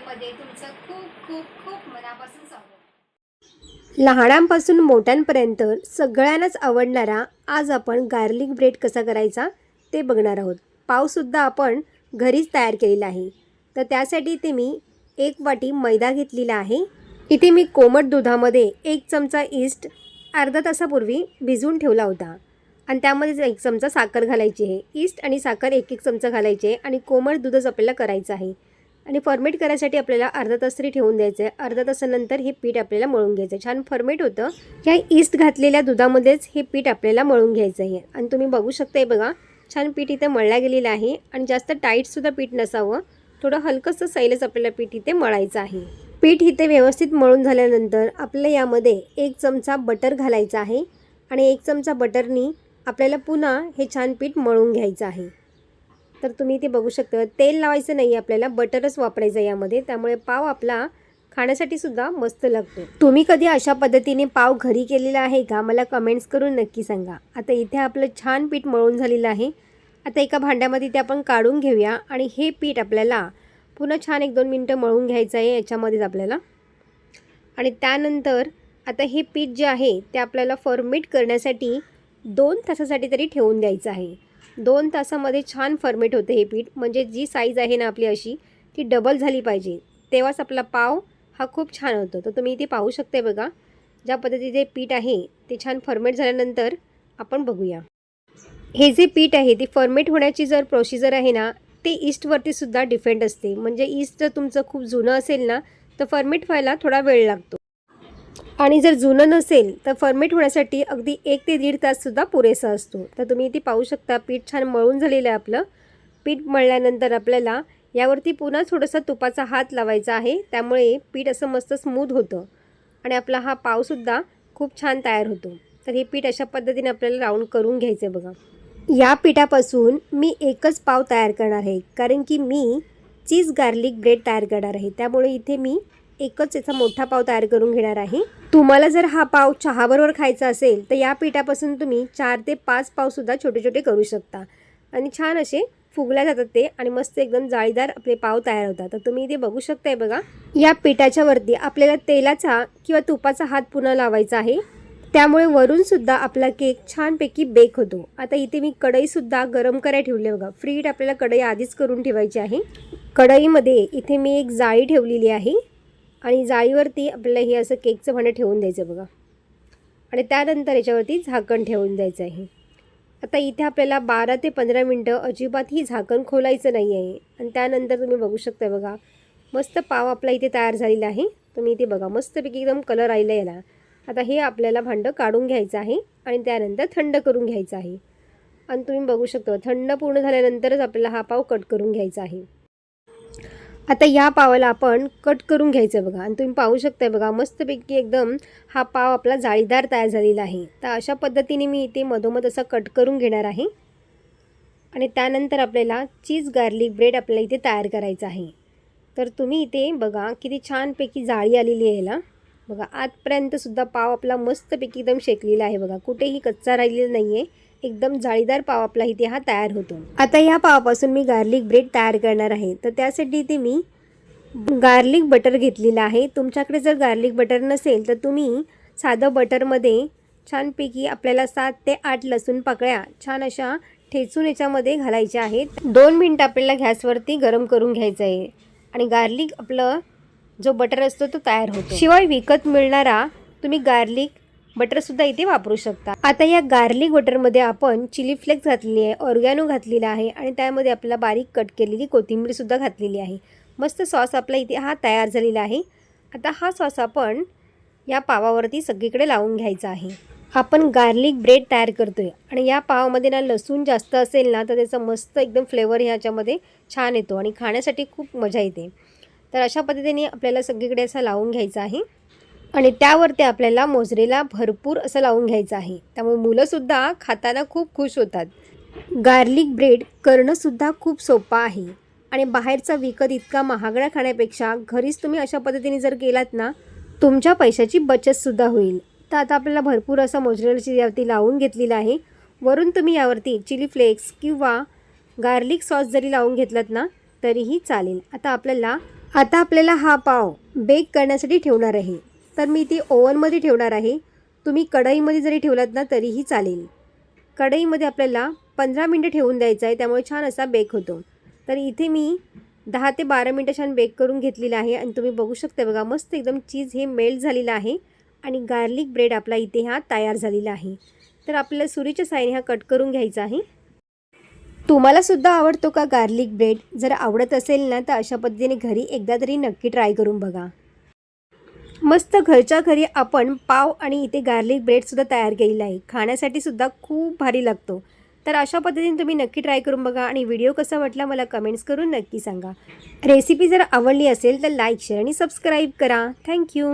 चॅनलमध्ये तुमचं खूप खूप खूप मनापासून स्वागत। लहानांपासून मोठ्यांपर्यंत सगळ्यांनाच आवडणारा आज आपण गार्लिक ब्रेड कसा करायचा ते बघणार आहोत। पावसुद्धा आपण घरीच तयार केलेला आहे। तर त्यासाठी इथे मी 1 वाटी मैदा घेतलेला आहे। इथे मी कोमट दुधामध्ये 1 चमचा ईस्ट अर्धा तासापूर्वी भिजवून ठेवला होता आणि त्यामध्ये 1 चमचा साखर घालायची आहे। ईस्ट आणि साखर 1-1 चमचा घालायचे आहे आणि कोमट दूधच आपल्याला करायचं आहे आणि फर्मेट करायसाठी आपल्याला अर्धा तास तरी ठेवून द्यायचं आहे। अर्धा तासानंतर हे पीठ आपल्याला मळून घ्यायचं आहे। छान फर्मेट होतं। या ईस्ट घातलेल्या दुधामध्येच हे पीठ आपल्याला मळून घ्यायचं आहे आणि तुम्ही बघू शकताय बघा छान पीठ इथे मळल्या गेलेलं आहे आणि जास्त टाईटसुद्धा पीठ नसावं, थोडं हलकंसं सैलच आपल्याला पीठ इथे मळायचं आहे। पीठ इथे व्यवस्थित मळून झाल्यानंतर आपल्याला यामध्ये 1 चमचा बटर घालायचा आहे आणि 1 चमचा बटरनी आपल्याला पुन्हा हे छान पीठ मळून घ्यायचं आहे। तर तुम्ही इथे बघू शकता तेल लावायचं नाही, आपल्याला बटरच वापरायचं यामध्ये, त्यामुळे पाव आपला खाण्यासाठी सुद्धा मस्त लागतो। तुम्ही कधी अशा पद्धतीने पाव घरी केलेला आहे का? मला कमेंट्स करून नक्की सांगा। आता इथे आपलं छान पीठ मळून झालेलं आहे। आता एका भांड्यामध्ये ते आपण काढून घेऊया आणि हे पीठ आपल्याला पुन्हा छान 1-2 मिनिटं मळून घ्यायचं आहे याच्यामध्येच आपल्याला। आणि त्यानंतर आता हे पीठ जे आहे ते आपल्याला फर्मेट करण्यासाठी 2 तासासाठी तरी ठेवून द्यायचं आहे। 2 तासामध्ये छान फर्मेट होते हे पीठ, म्हणजे जी साईज आहे ना आपली अशी ती डबल झाली पाहिजे, तेव्हाच आपला पाव हा खूप छान होतो। तर तुम्ही इथे पाहू शकता बघा ज्या पद्धतीचे पीठ आहे ते छान फर्मेट झाल्यानंतर आपण बघूया। हे जे पीठ आहे ते फर्मेट होण्याची जर प्रोसिजर आहे ना ते ईस्टवरती सुद्धा डिपेंड असते। म्हणजे ईस्ट जर तुमचं खूप जुनं असेल ना तर फर्मेट व्हायला थोडा वेळ लागतो आणि जर जुनं नसेल तर फर्मेट होण्यासाठी अगदी 1 ते 1.5 ताससुद्धा पुरेसा असतो। तर तुम्ही इथे पाहू शकता पीठ छान मळून झालेलं आहे आपलं। पीठ मळल्यानंतर आपल्याला यावरती पुन्हा थोडासा तुपाचा हात लावायचा आहे, त्यामुळे पीठ असं मस्त स्मूथ होतं आणि आपला हा पावसुद्धा खूप छान तयार होतो। तर हे पीठ अशा पद्धतीने आपल्याला राऊंड करून घ्यायचं आहे बघा। या पिठापासून मी एकच पाव तयार करणार आहे, कारण की मी चीज गार्लिक ब्रेड तयार करणार आहे, त्यामुळे इथे मी एकच याचा मोठा पाव तयार करून घेणार आहे। तुम्हाला जर हा पाव चहाबरोबर खायचा असेल तर या पिठापासून तुम्ही 4 ते 5 पावसुद्धा छोटे छोटे करू शकता आणि छान असे फुगल्या जातात ते आणि मस्त एकदम जाळीदार आपले पाव तयार होतात। तर तुम्ही इथे बघू शकताय बघा या पिठाच्या वरती आपल्याला तेलाचा किंवा तुपाचा हात पुन्हा लावायचा आहे, त्यामुळे वरूनसुद्धा आपला केक छानपैकी बेक होतो। आता इथे मी कढईसुद्धा गरम करायला ठेवली बघा। फ्रीट आपल्याला कढई आधीच करून ठेवायची आहे। कढईमध्ये इथे मी एक जाळी ठेवलेली आहे आणि जाळीवरती आपल्याला हे असं केकचं भांडं ठेवून द्यायचं बघा आणि त्यानंतर याच्यावरती झाकण ठेवून द्यायचं आहे। आता इथे आपल्याला 12 ते 15 मिनटं अजिबातही झाकण खोलायचं नाही आहे आणि त्यानंतर तुम्ही बघू शकता बघा मस्त पाव आपला इथे तयार झालेला आहे। तुम्ही इथे बघा मस्तपैकी एकदम कलर आलेला याला। आता हे आपल्याला भांडं काढून घ्यायचं आहे आणि त्यानंतर थंड करून घ्यायचं आहे आणि तुम्ही बघू शकता थंड पूर्ण झाल्यानंतरच आपल्याला हा पाव कट करून घ्यायचा आहे। आता या पावाला आपण कट करून घ्यायचं बघा आणि तुम्ही पाहू शकताय बघा मस्तपैकी एकदम हा पाव आपला जाळीदार तयार झालेला आहे। तर अशा पद्धतीने मी इथे मधोमध असा कट करून घेणार आहे आणि त्यानंतर आपल्याला चीज गार्लिक ब्रेड आपल्याला इथे तयार करायचं आहे। तर तुम्ही इथे बघा किती छानपैकी जाळी आलेली आहे याला बघा। आतपर्यंतसुद्धा पाव आपला मस्तपैकी एकदम शेकलेला आहे बघा, कुठेही कच्चा राहिलेला नाही आहे, एकदम जाळीदार पाव आपला इथे हा तयार होतो। आता या पावापासून मी गार्लिक ब्रेड तयार करणार आहे, तर त्यासाठी इथे मी गार्लिक बटर घेतलेला आहे। तुमच्याकडे जर गार्लिक बटर नसेल तर तुम्ही साधं बटरमध्ये छानपैकी आपल्याला 7 ते 8 लसूण पाकळ्या छान अशा ठेचून याच्यामध्ये घालायच्या आहेत। 2 मिनिटं आपल्याला गॅसवरती गरम करून घ्यायचं आहे आणि गार्लिक आपलं जो बटर असतो तो तयार होतो। शिवाय विकत मिळणारा तुम्ही गार्लिक बटरसुद्धा इथे वापरू शकता। आता या गार्लिक बटरमध्ये आपण चिली फ्लेक्स घातलेली आहे, ऑर्गॅनो घातलेला आहे आणि त्यामध्ये आपल्याला बारीक कट केलेली कोथिंबीरसुद्धा घातलेली आहे। मस्त सॉस आपला इथे हा तयार झालेला आहे। आता हा सॉस आपण या पावावरती सगळीकडे लावून घ्यायचा आहे। आपण गार्लिक ब्रेड तयार करतोय आणि या पावामध्ये ना लसूण जास्त असेल ना तर त्याचा मस्त एकदम फ्लेवर ह्याच्यामध्ये छान येतो आणि खाण्यासाठी खूप मजा येते। तर अशा पद्धतीने आपल्याला सगळीकडे असं लावून घ्यायचं आहे आणि त्यावरती आपल्याला मोझरेला भरपूर असं लावून घ्यायचं आहे, त्यामुळे मुलंसुद्धा खाताना खूप खुश होतात। गार्लिक ब्रेड करणंसुद्धा खूप सोपं आहे आणि बाहेरचा विकत इतका महागडा खाण्यापेक्षा घरीच तुम्ही अशा पद्धतीने जर केलात ना तुमच्या पैशाची बचतसुद्धा होईल। तर आता आपल्याला भरपूर असा मोझरेला यावरती लावून घेतलेला आहे। वरून तुम्ही यावरती चिली फ्लेक्स किंवा गार्लिक सॉस जरी लावून घेतलात ना तरीही चालेल। आता आपल्याला आता आपल्याला हा पाव बेक करण्यासाठी ठेवणार आहे. तर मी ती ओव्हनमध्ये ठेवणार आहे. तुम्ही कढईमध्ये जरी ठेवलात ना तरीही चालेल. कढईमध्ये आपल्याला 15 मिनटं ठेवून द्यायचं आहे, त्यामुळे छान असा बेक होतो. तर इथे मी 10 ते 12 मिनटं छान बेक करून घेतलेलं आहे आणि तुम्ही बघू शकता बघा, मस्त एकदम चीज हे मेल्ट झालेलं आहे आणि गार्लिक ब्रेड आपला इथे हा तयार झालेला आहे. तर आपल्याला सुरीच्या साहाय्याने हा कट करून घ्यायचा आहे. तुम्हाला सुद्धा आवडतो का गार्लिक ब्रेड? जर आवडत असेल ना तर अशा पद्धतीने घरी एकदा तरी नक्की ट्राय करून बघा. मस्त घरच्या घरी आपण पाव आणि इथे गार्लिक ब्रेडसुद्धा तयार केलेला आहे. खाण्यासाठी सुद्धा खूप भारी लागतो. तर अशा पद्धतीने तुम्ही नक्की ट्राय करून बघा आणि व्हिडिओ कसा वाटला मला कमेंट्स करून नक्की सांगा. रेसिपी जर आवडली असेल तर लाईक, शेअर आणि सबस्क्राईब करा. थँक्यू.